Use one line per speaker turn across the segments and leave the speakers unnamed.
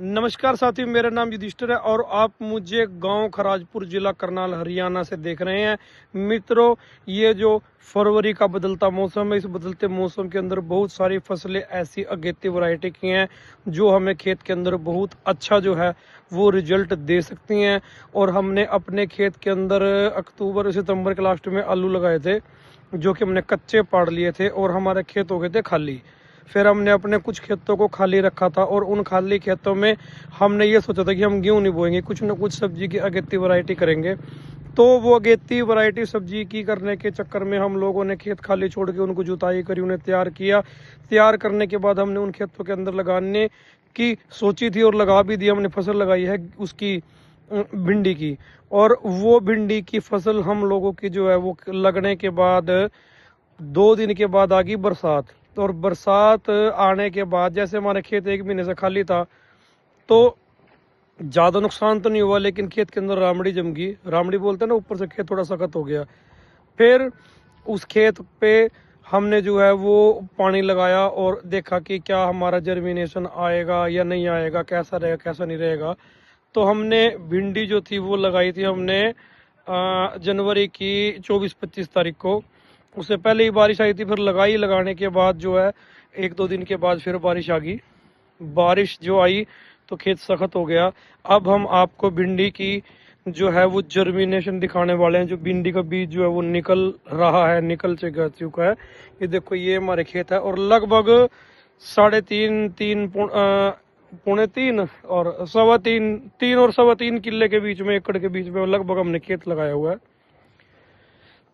नमस्कार साथियों, मेरा नाम युधिष्ठिर है और आप मुझे गांव खराजपुर जिला करनाल हरियाणा से देख रहे हैं। मित्रों, ये जो फरवरी का बदलता मौसम है, इस बदलते मौसम के अंदर बहुत सारी फसलें ऐसी अगेती वैरायटी की हैं जो हमें खेत के अंदर बहुत अच्छा जो है वो रिजल्ट दे सकती हैं। और हमने अपने खेत के अंदर अक्टूबर सितंबर के लास्ट में आलू लगाए थे, जो कि हमने कच्चे पाड़ लिए थे और हमारे खेत हो गए थे खाली। फिर हमने अपने कुछ खेतों को खाली रखा था और उन खाली खेतों में हमने ये सोचा था कि हम गेहूं नहीं बोएंगे, कुछ ना कुछ सब्जी की अगेती वैरायटी करेंगे। तो वो अगेती वैरायटी सब्जी की करने के चक्कर में हम लोगों ने खेत खाली छोड़ के उनको जुताई करी, उन्हें तैयार किया। तैयार करने के बाद हमने उन खेतों के अंदर लगाने की सोची थी और लगा भी दी। हमने फसल लगाई है उसकी भिंडी की, और वो भिंडी की फसल हम लोगों की जो है वो लगने के बाद 2 दिन के बाद आ गई बरसात। और बरसात आने के बाद जैसे हमारे खेत 1 महीने से खाली था तो ज़्यादा नुकसान तो नहीं हुआ, लेकिन खेत के अंदर रामड़ी जम गई। रामड़ी बोलते हैं ना, ऊपर से खेत थोड़ा सख्त हो गया। फिर उस खेत पे हमने जो है वो पानी लगाया और देखा कि क्या हमारा जर्मिनेशन आएगा या नहीं आएगा, कैसा रहेगा कैसा नहीं रहेगा। तो हमने भिंडी जो थी वो लगाई थी हमने जनवरी की 24-25 तारीख को। उससे पहले ही बारिश आई थी, फिर लगाने के बाद जो है 1-2 दिन के बाद फिर बारिश आ गई। बारिश जो आई तो खेत सख्त हो गया। अब हम आपको भिंडी की जो है वो जर्मिनेशन दिखाने वाले हैं। जो भिंडी का बीज जो है वो निकल रहा है, निकल चुका है। ये देखो, ये हमारे खेत है और लगभग 3.5 पौने 3 और 3.25 और 3.25 किले के बीच में, एकड़ के बीच में लगभग हमने खेत लगाया हुआ है।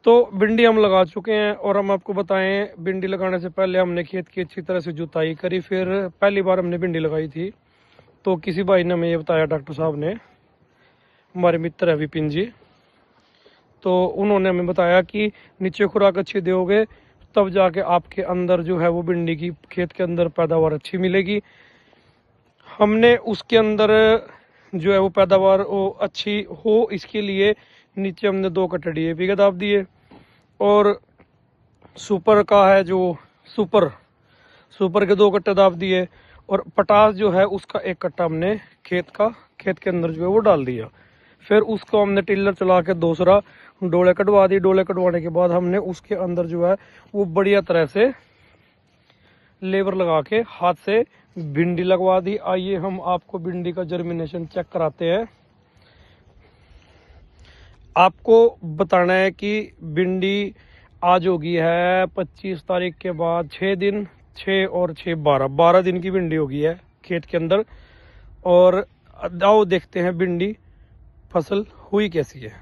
तो भिंडी हम लगा चुके हैं और हम आपको बताएं, भिंडी लगाने से पहले हमने खेत की अच्छी तरह से जुताई करी। फिर पहली बार हमने भिंडी लगाई थी तो किसी भाई ने हमें ये बताया, डॉक्टर साहब ने, हमारे मित्र है विपिन जी, तो उन्होंने हमें बताया कि नीचे खुराक अच्छी दोगे तब जाके आपके अंदर जो है वो भिंडी की खेत के अंदर पैदावार अच्छी मिलेगी। हमने उसके अंदर जो है वो पैदावार वो अच्छी हो, इसके लिए नीचे हमने 2 कट्टे DAP के दाब दिए और सुपर का है जो सुपर के 2 कट्टे दाब दिए। और पटास जो है उसका 1 कट्टा हमने खेत के अंदर जो है वो डाल दिया। फिर उसको हमने टिल्लर चला के दूसरा डोले कटवा दी। डोले कटवाने के बाद हमने उसके अंदर जो है वो बढ़िया तरह से लेबर लगा के हाथ से भिंडी लगवा दी। आइए हम आपको भिंडी का जर्मिनेशन चेक कराते हैं। आपको बताना है कि भिंडी आज होगी है 25 तारीख के बाद 6 दिन, 6 और 6 12 दिन की भिंडी होगी है खेत के अंदर। और आओ देखते हैं भिंडी फसल हुई कैसी है।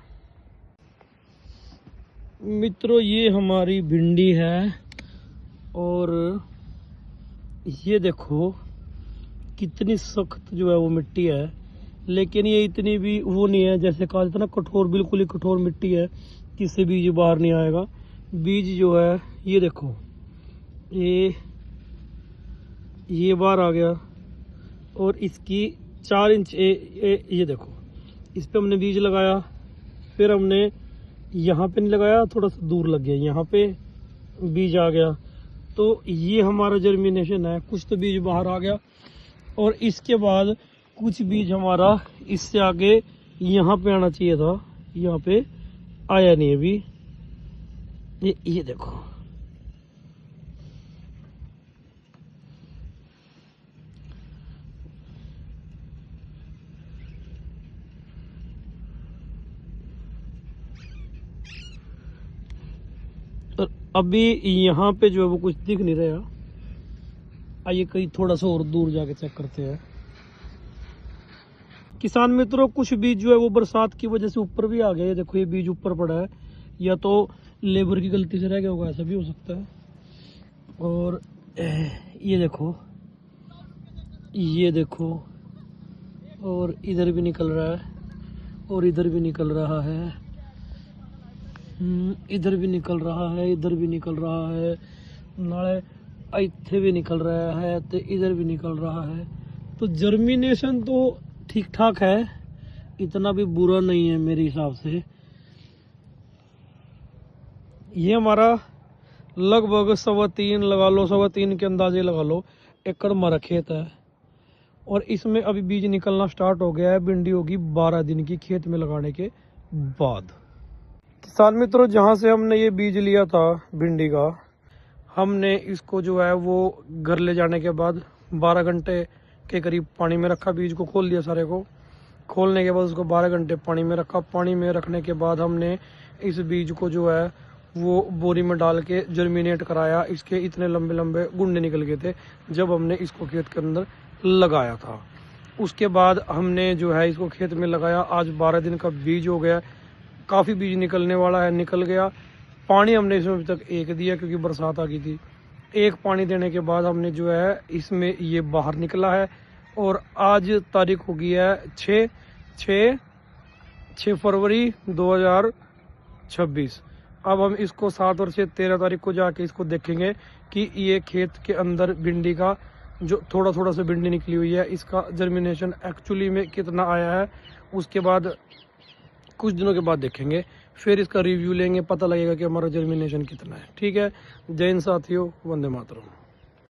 मित्रों, ये हमारी भिंडी है और ये देखो कितनी सख्त जो है वो मिट्टी है, लेकिन ये इतनी भी वो नहीं है जैसे कहा जाता ना कठोर, बिल्कुल ही कठोर मिट्टी है किससे बीज बाहर नहीं आएगा। बीज जो है ये देखो, ये बाहर आ गया और इसकी 4 इंच ये देखो, इस पे हमने बीज लगाया। फिर हमने यहाँ पे नहीं लगाया, थोड़ा सा दूर लग गया, यहाँ पे बीज आ गया। तो ये हमारा जर्मिनेशन है, कुछ तो बीज बाहर आ गया और इसके बाद कुछ बीज हमारा इससे आगे यहाँ पे आना चाहिए था, यहाँ पे आया नहीं अभी। ये देखो, और अभी यहाँ पे जो है वो कुछ दिख नहीं रहा। आइए कहीं थोड़ा सा और दूर जाके चेक करते हैं। किसान मित्रों, कुछ बीज जो है वो बरसात की वजह से ऊपर भी आ गया। ये देखो, ये बीज ऊपर पड़ा है, या तो लेबर की गलती से रह गया होगा, ऐसा भी हो सकता है। और ये देखो, और इधर भी निकल रहा है और इधर भी निकल रहा है, इधर भी निकल रहा है, इधर भी निकल रहा है, नाले इथे भी निकल रहा है, तो इधर भी निकल रहा है। तो जर्मिनेशन तो ठीक ठाक है, इतना भी बुरा नहीं है मेरे हिसाब से। ये हमारा लगभग 3.25 लगा लो, 3.25 के अंदाजे लगा लो एकड़ हमारा खेत है। और इसमें अभी बीज निकलना स्टार्ट हो गया है। भिंडी होगी 12 दिन की खेत में लगाने के बाद। किसान मित्रों, जहाँ से हमने ये बीज लिया था भिंडी का, हमने इसको जो है वो घर ले जाने के बाद 12 घंटे के करीब पानी में रखा। बीज को खोल दिया, सारे को खोलने के बाद उसको 12 घंटे पानी में रखा। पानी में रखने के बाद हमने इस बीज को जो है वो बोरी में डाल के जर्मिनेट कराया। इसके इतने लंबे लंबे गुंडे निकल गए थे जब हमने इसको खेत के अंदर लगाया था। उसके बाद हमने जो है इसको खेत में लगाया। आज 12 दिन का बीज हो गया, काफ़ी बीज निकलने वाला है, निकल गया। पानी हमने इसमें अभी तक एक दिया क्योंकि बरसात आ गई थी। एक पानी देने के बाद हमने जो है इसमें ये बाहर निकला है। और आज तारीख हो गई है 6 फरवरी 2026। अब हम इसको 7 और 6 13 तारीख को जाके इसको देखेंगे कि ये खेत के अंदर भिंडी का जो थोड़ा थोड़ा सा भिंडी निकली हुई है, इसका जर्मिनेशन एक्चुअली में कितना आया है। उसके बाद कुछ दिनों के बाद देखेंगे, फिर इसका रिव्यू लेंगे, पता लगेगा कि हमारा जर्मिनेशन कितना है। ठीक है, जय हिंद साथियों, वंदे मातरम।